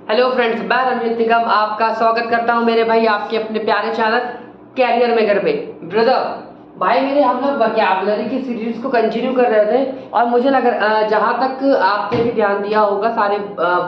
Hello friends, मैं रणजीत निगम आपका स्वागत करता हूं मेरे भाई आपके अपने प्यारे चैनल कैरियर में घर पे। ब्रदर भाई मेरे हम लोग वोकैबुलरी की सीरीज को कंटिन्यू कर रहे थे और मुझे लग जहां तक आपने भी ध्यान दिया होगा सारे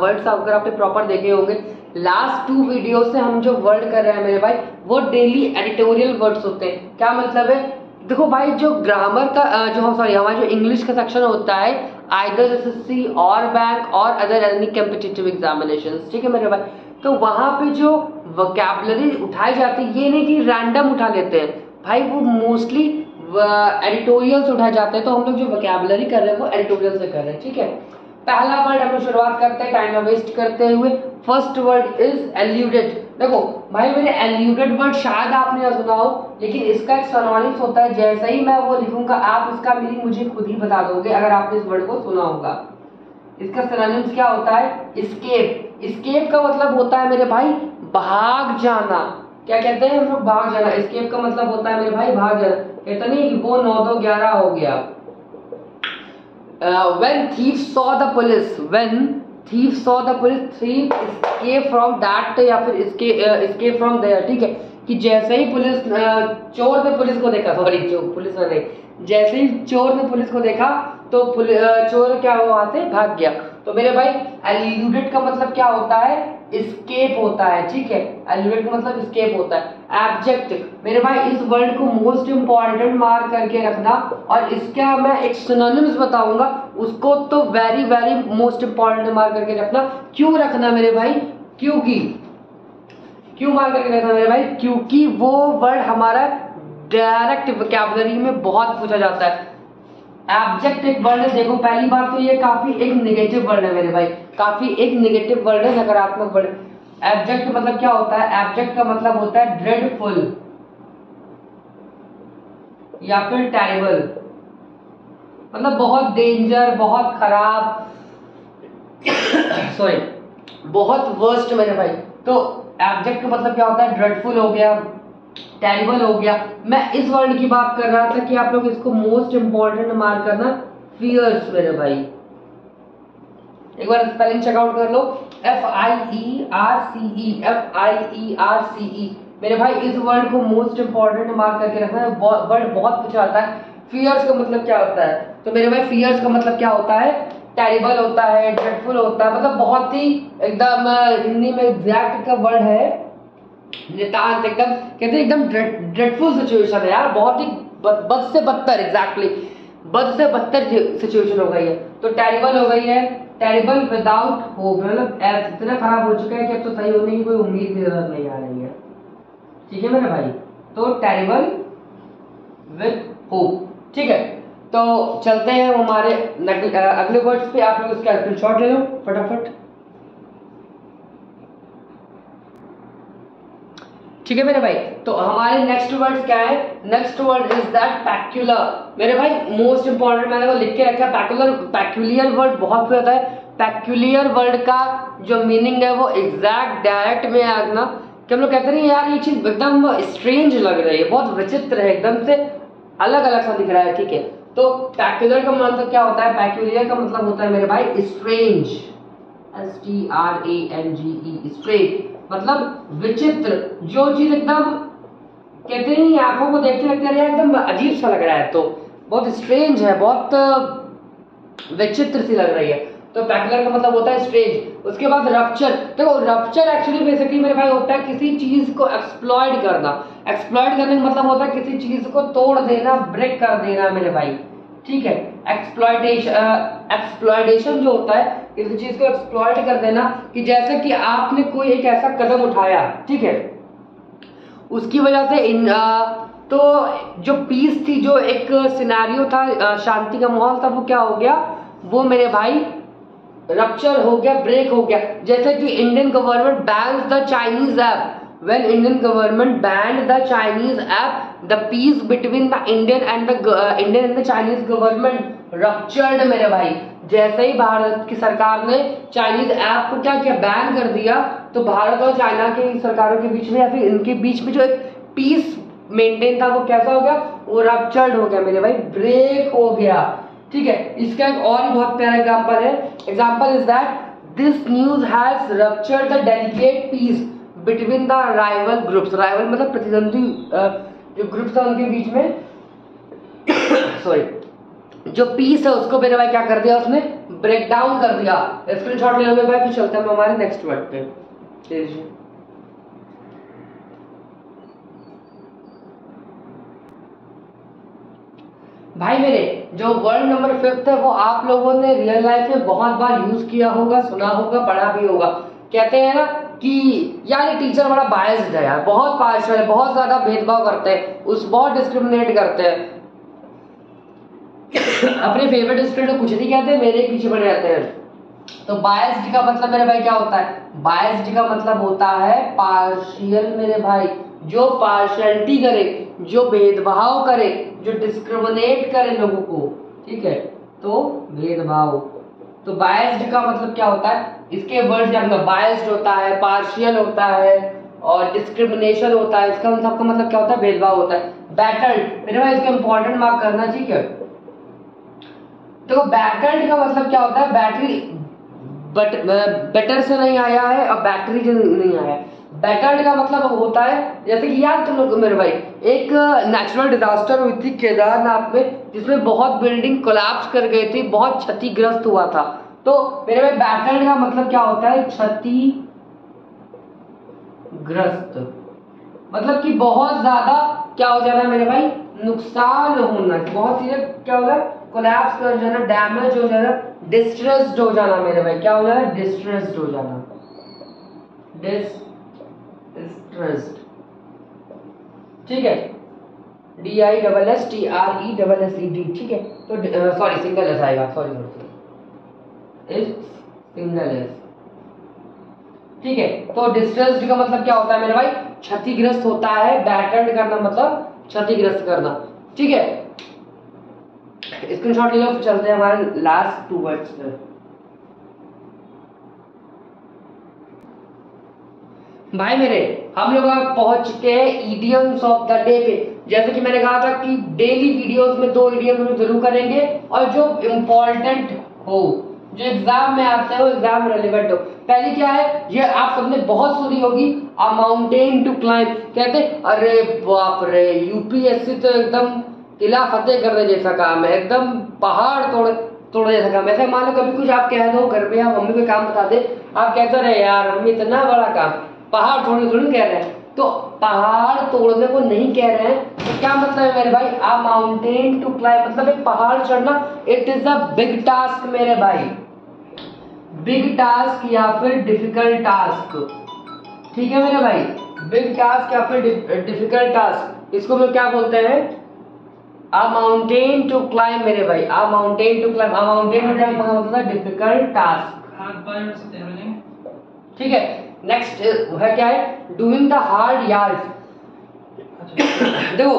वर्ड्स अगर आपने प्रॉपर देखे होंगे, लास्ट 2 वीडियो से हम जो वर्ड कर रहे हैं मेरे भाई वो डेली एडिटोरियल वर्ड्स होते हैं। क्या मतलब है? देखो भाई, जो ग्रामर का हमारा जो इंग्लिश का सेक्शन होता है आइदर एसएससी और बैंक और अदर एनी कॉम्पिटिटिव एग्जामिनेशंस, ठीक है मेरे भाई, तो वहां पे जो वोकैबुलरी उठाई जाती है ये नहीं कि रैंडम उठा लेते हैं भाई, वो मोस्टली एडिटोरियल से उठाए जाते हैं। तो हम लोग जो वोकैबुलरी कर रहे हैं वो एडिटोरियल से कर रहे हैं, ठीक है। पहला वर्ड हम लोग शुरुआत करते हैं टाइम वेस्ट करते हुए। First word is alluded. देखो भाई मेरे एल्यूडेड वर्ड शायद आपने ना सुना हो, लेकिन इसका एक सिनोनिम्स होता है। जैसे ही मैं वो लिखूंगा आप इसका मीनिंग मुझे खुद ही बता दोगे अगर आपने इस वर्ड को सुना होगा। इसका सिनोनिम्स क्या होता है? एस्केप। एस्केप का मतलब होता है मेरे भाई भाग जाना। क्या कहते हैं हम लोग? भाग जाना। एस्केप का मतलब होता है मेरे भाई भाग जाना। कहते नहीं वो 9-2-11 हो गया। When thief saw the police, when thief saw the police, thief escape from that या फिर escape from there, ठीक है। कि जैसे ही पुलिस चोर ने पुलिस को देखा, सॉरी पुलिस ने नहीं, जैसे ही चोर ने पुलिस को देखा तो चोर क्या हुआ, वहां से भाग गया। तो मेरे भाई एल्यूडेड का मतलब क्या होता है? एस्केप होता है, ठीक है। एल्यूडेड का मतलब एस्केप होता है। एब्जेक्ट मेरे भाई इस वर्ड को मोस्ट इंपॉर्टेंट मार्क करके रखना, और इसका मैं एक सिनोनिम्स बताऊंगा उसको तो very very most important mark करके रखना। क्यों रखना मेरे भाई? क्यों मार्क करके रखना मेरे भाई? क्योंकि वो वर्ड हमारा डायरेक्ट वोकैबुलरी में बहुत पूछा जाता है। एब्जेक्ट एक वर्ड है, देखो पहली बार तो ये काफी एक नेगेटिव वर्ड है मेरे भाई, काफी एक नेगेटिव वर्ड है, नकारात्मक वर्ड। एब्जेक्ट का मतलब क्या होता है? एब्जेक्ट का मतलब होता है ड्रेडफुल या फिर टेरिबल, मतलब बहुत डेंजर, बहुत खराब, सॉरी बहुत वर्स्ट मेरे भाई। तो एब्जेक्ट का मतलब क्या होता है? ड्रेडफुल हो गया, टेरिबल हो गया। मैं इस वर्ड की बात कर रहा था कि आप लोग इसको मोस्ट इंपॉर्टेंट मार्क करना, फियर्स मेरे भाई। एक बार स्पेलिंग चेकआउट कर लो, FIERCE, FIERCE मेरे भाई। इस वर्ड को मोस्ट इंपॉर्टेंट मार्क करके रखना है, वर्ड बहुत पूछा आता है। फियर्स का मतलब क्या होता है? तो मेरे भाई फियर्स का मतलब क्या होता है? टेरिबल होता है, ड्रेडफुल होता है, मतलब बहुत ही एकदम हिंदी में एग्जैक्ट का वर्ड है नितांत, एकदम कहते हैं एकदम ड्रेडफुल सिचुएशन है यार, बहुत ही बद से बदतर, एग्जैक्टली बद से बदतर सिचुएशन हो गई है। तो टेरिबल हो गई है, टेरिबल विदाउट होप, मतलब इतना खराब हो चुका है कि अब तो सही होने की कोई उम्मीद नजर नहीं आ रही है, ठीक है मेरे भाई। तो टेरिबल विद होप, ठीक है। तो चलते हैं हमारे अगले वर्ड्स पे। आप लोग इसका स्क्रीनशॉट ले लो फटाफट, ठीक है मेरे भाई। तो हमारे नेक्स्ट वर्ड क्या है? Next word is that peculiar. मेरे भाई मोस्ट इंपॉर्टेंट मैंने वो लिख के रखा है। पैक्यूलियर वर्ड बहुत होता है। पैक्यूलियर वर्ड का जो मीनिंग है वो एग्जैक्ट डायरेक्ट में आना कि हम लोग कहते नहीं यार ये चीज एकदम स्ट्रेंज लग रही है, बहुत विचित्र है, एकदम से अलग अलग सा दिख रहा है, ठीक है। तो पैक्यूलर का मतलब क्या होता है? पैक्यूलियर का मतलब होता है मेरे भाई स्ट्रेंज, STRANGE, स्ट्रेंज मतलब विचित्र। जो चीज एकदम कहते नहीं आंखों को देखते लगते हैं एकदम अजीब सा लग रहा है, तो बहुत स्ट्रेंज है, बहुत विचित्र सी लग रही है। तो पैक्यूलर का मतलब होता है स्ट्रेंज। उसके बाद रप्चर। देखो रप्चर एक्चुअली बेसिकली मेरे भाई होता है किसी चीज को एक्सप्लॉइट करना। एक्सप्लॉइट करने का मतलब होता है किसी चीज को तोड़ देना, ब्रेक कर देना मेरे भाई, ठीक है। एक्सप्लॉइटेशन जो होता है किसी चीज को एक्सप्लॉइट कर देना, कि जैसे कि आपने कोई एक ऐसा कदम उठाया, ठीक है, उसकी वजह से तो जो पीस थी, जो एक सिनेरियो था, शांति का माहौल था, वो क्या हो गया? वो मेरे भाई रप्चर हो गया, ब्रेक हो गया। जैसे कि Indian government bans the Chinese app. When Indian government banned the Chinese app, the peace between the Indian and the Chinese government ruptured मेरे भाई। जैसे ही भारत की सरकार ने चाइनीज ऐप को क्या किया? बैन कर दिया, तो भारत और चाइना की सरकारों के बीच में या फिर इनके बीच में जो एक पीस मेंटेन था वो कैसा हो गया? वो रप्चर्ड हो गया मेरे भाई, ब्रेक हो गया, ठीक है। इसका एक और ही बहुत प्यारा एग्जांपल है। Example is that this news has ruptured the delicate peace between the rival groups. Rival मतलब प्रतिद्वंदी जो ग्रुप्स है उनके बीच में सॉरी जो पीस है उसको मेरे भाई क्या कर दिया, उसने ब्रेक डाउन कर दिया। स्क्रीनशॉट ले लो मेरे भाई, फिर चलते हैं हमारे नेक्स्ट वर्ड पे। भाई मेरे जो वर्ड नंबर 5 है वो आप लोगों ने रियल लाइफ में बहुत बार यूज किया होगा, सुना होगा, पढ़ा भी होगा। कहते हैं ना कि यार ये टीचर बड़ा बायस्ड है यार, बहुत पार्शियल है, बहुत ज्यादा भेदभाव करते हैं, बहुत डिस्क्रिमिनेट करते हैं। अपने फेवरेट स्टूडेंट को कुछ नहीं कहते, मेरे पीछे पड़े रहते हैं। तो बायस्ड का मतलब मेरे भाई क्या होता है? बायस्ड का मतलब होता है पार्शियल मेरे भाई, जो पार्शियलिटी करे, जो भेदभाव करे, जो डिस्क्रिमिनेट करे लोगों को, ठीक है, तो भेदभाव। तो बायस्ड का मतलब क्या होता है? इसके वर्ड जानना, बायस्ड होता है, पार्शियल होता है और डिस्क्रिमिनेशन होता है। इसका सबका मतलब क्या होता है? भेदभाव होता है। बैटल्ड मेरे भाई इसका इंपॉर्टेंट मार्क करना, ठीक है। देखो बैटल्ड का मतलब क्या होता है? बैटरी बेटर से नहीं आया है और बैटरी से नहीं आया है। बैटल्ड का मतलब होता है जैसे कि यार तुम लोग मेरे भाई एक नेचुरल डिजास्टर हुई थी केदारनाथ में, जिसमें बहुत बिल्डिंग कोलैप्स कर गई थी, बहुत क्षतिग्रस्त हुआ था। तो मेरे भाई बैटल्ड का मतलब क्या होता है? क्षतिग्रस्त, मतलब कि बहुत ज्यादा क्या हो जाना मेरे भाई? नुकसान होना, बहुत चीजें क्या हो जाए? कोलैप्स कर जाना, डैमेज हो जाना, डिस्ट्रेस्ड हो जाना मेरे भाई। क्या हो जाना? डिस्ट्रेस्ड हो जाना, डिस्ट्रेस्ड, ठीक है। DISSTRESSED, ठीक है। तो सॉरी सिंगल एस आएगा, सॉरी सिंगल एस, ठीक है। तो डिस्ट्रेस्ड का मतलब क्या होता है मेरे भाई? क्षतिग्रस्त होता है। बैटर्ड करना मतलब क्षतिग्रस्त करना, ठीक है। स्क्रीनशॉट ले लो, फिर चलते हैं हमारे लास्ट 2 वर्ड्स पे। भाई मेरे हम लोग पहुंच चुके हैं इडियम्स ऑफ द डे पे। जैसे कि मैंने कहा था कि डेली वीडियोस में 2 इडियम हम जरूर करेंगे और जो इम्पोर्टेंट हो, जो एग्जाम में आते हो, एग्जाम रेलेवेंट हो। पहली क्या है? ये आप सबने बहुत सुनी होगी, अ माउंटेन टू क्लाइंब। कहते अरे बाप रे, यूपीएससी तो एकदम किला फतेह करने जैसा काम है, एकदम पहाड़ तोड़ने जैसा काम है। ऐसा मान लो कभी कुछ आप कह दो घर में, या मम्मी को काम बता दे, आप कहते रहे यार मम्मी इतना बड़ा काम, पहाड़ तोड़ने थोड़ी कह रहे हैं। तो पहाड़ तोड़ने को नहीं कह रहे हैं, तो क्या मतलब है मेरे भाई? आ माउंटेन टू क्लाइंब मतलब एक पहाड़ चढ़ना, it is a big task मेरे भाई, बिग टास्क या फिर डिफिकल्ट टास्क, ठीक है मेरे भाई। बिग टास्क या फिर डिफिकल्ट टास्क, इसको हम क्या बोलते हैं? आ माउंटेन टू क्लाइंब मेरे भाई, a mountain to climb, a mountain to climb मतलब है डिफिकल्ट टास्क, ठीक है। नेक्स्ट है क्या है? Doing the hard yards. देखो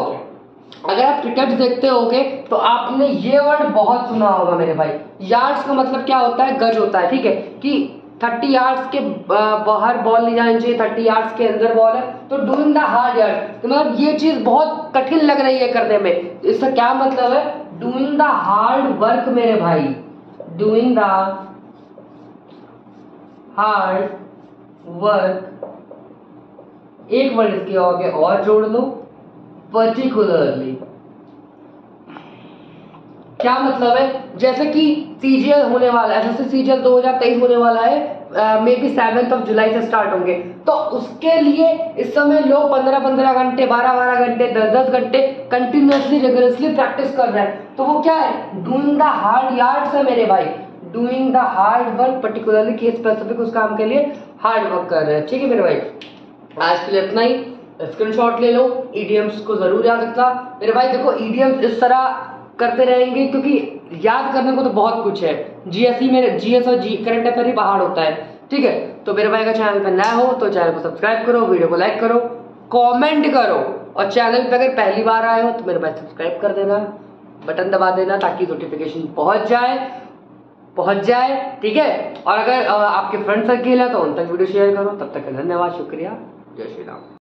अगर आप क्रिकेट देखते होगे तो आपने ये वर्ड बहुत सुना होगा मेरे भाई। यार्ड्स का मतलब क्या होता है? गज होता है, ठीक है, कि 30 यार्ड्स के बाहर बॉल नहीं जानी चाहिए, 30 यार्ड्स के अंदर बॉल है। तो डूइंग द हार्ड यार्ड तो मतलब ये चीज बहुत कठिन लग रही है करने में, इसका क्या मतलब है? डूइंग द हार्ड वर्क मेरे भाई, डूइंग द हार्ड वर्क। एक वर्ड इसके आगे और जोड़ लो, पर्टिकुलरली। क्या मतलब है? जैसे कि सीजीएल होने वाला है, जैसे सीजीएल 2023 होने वाला है, मे बी 7 जुलाई से स्टार्ट होंगे। तो उसके लिए इस समय लोग 15-15 घंटे, 12-12 घंटे, 10-10 घंटे कंटिन्यूअसली रिगरसली प्रैक्टिस कर रहे हैं। तो वो क्या है? डूइंग द हार्ड यार्ड्स है मेरे भाई, doing the hard work, particularly case specific उस काम के लिए हार्ड वर्क कर रहे हैं, ठीक है मेरे भाई। आज के लिए इतना ही, स्क्रीनशॉट ले लो, ईडीएम्स को जरूर याद रखना मेरे भाई। देखो ईडीएम्स इस तरह करते रहेंगे क्योंकि याद करने को तो बहुत कुछ है। जीएसई में जीएस और करंट अफेयर ही पहाड़ होता है, ठीक है। तो मेरे भाई का चैनल पर नया हो तो चैनल को सब्सक्राइब करो, वीडियो को लाइक करो, कमेंट करो, और चैनल पे अगर पहली बार आए हो तो मेरे भाई सब्सक्राइब कर देना, बटन दबा देना ताकि नोटिफिकेशन पहुंच जाए, ठीक है। और अगर आपके फ्रेंड सर्किल है तो उन तक वीडियो शेयर करो। तब तक धन्यवाद, शुक्रिया, जय श्री राम।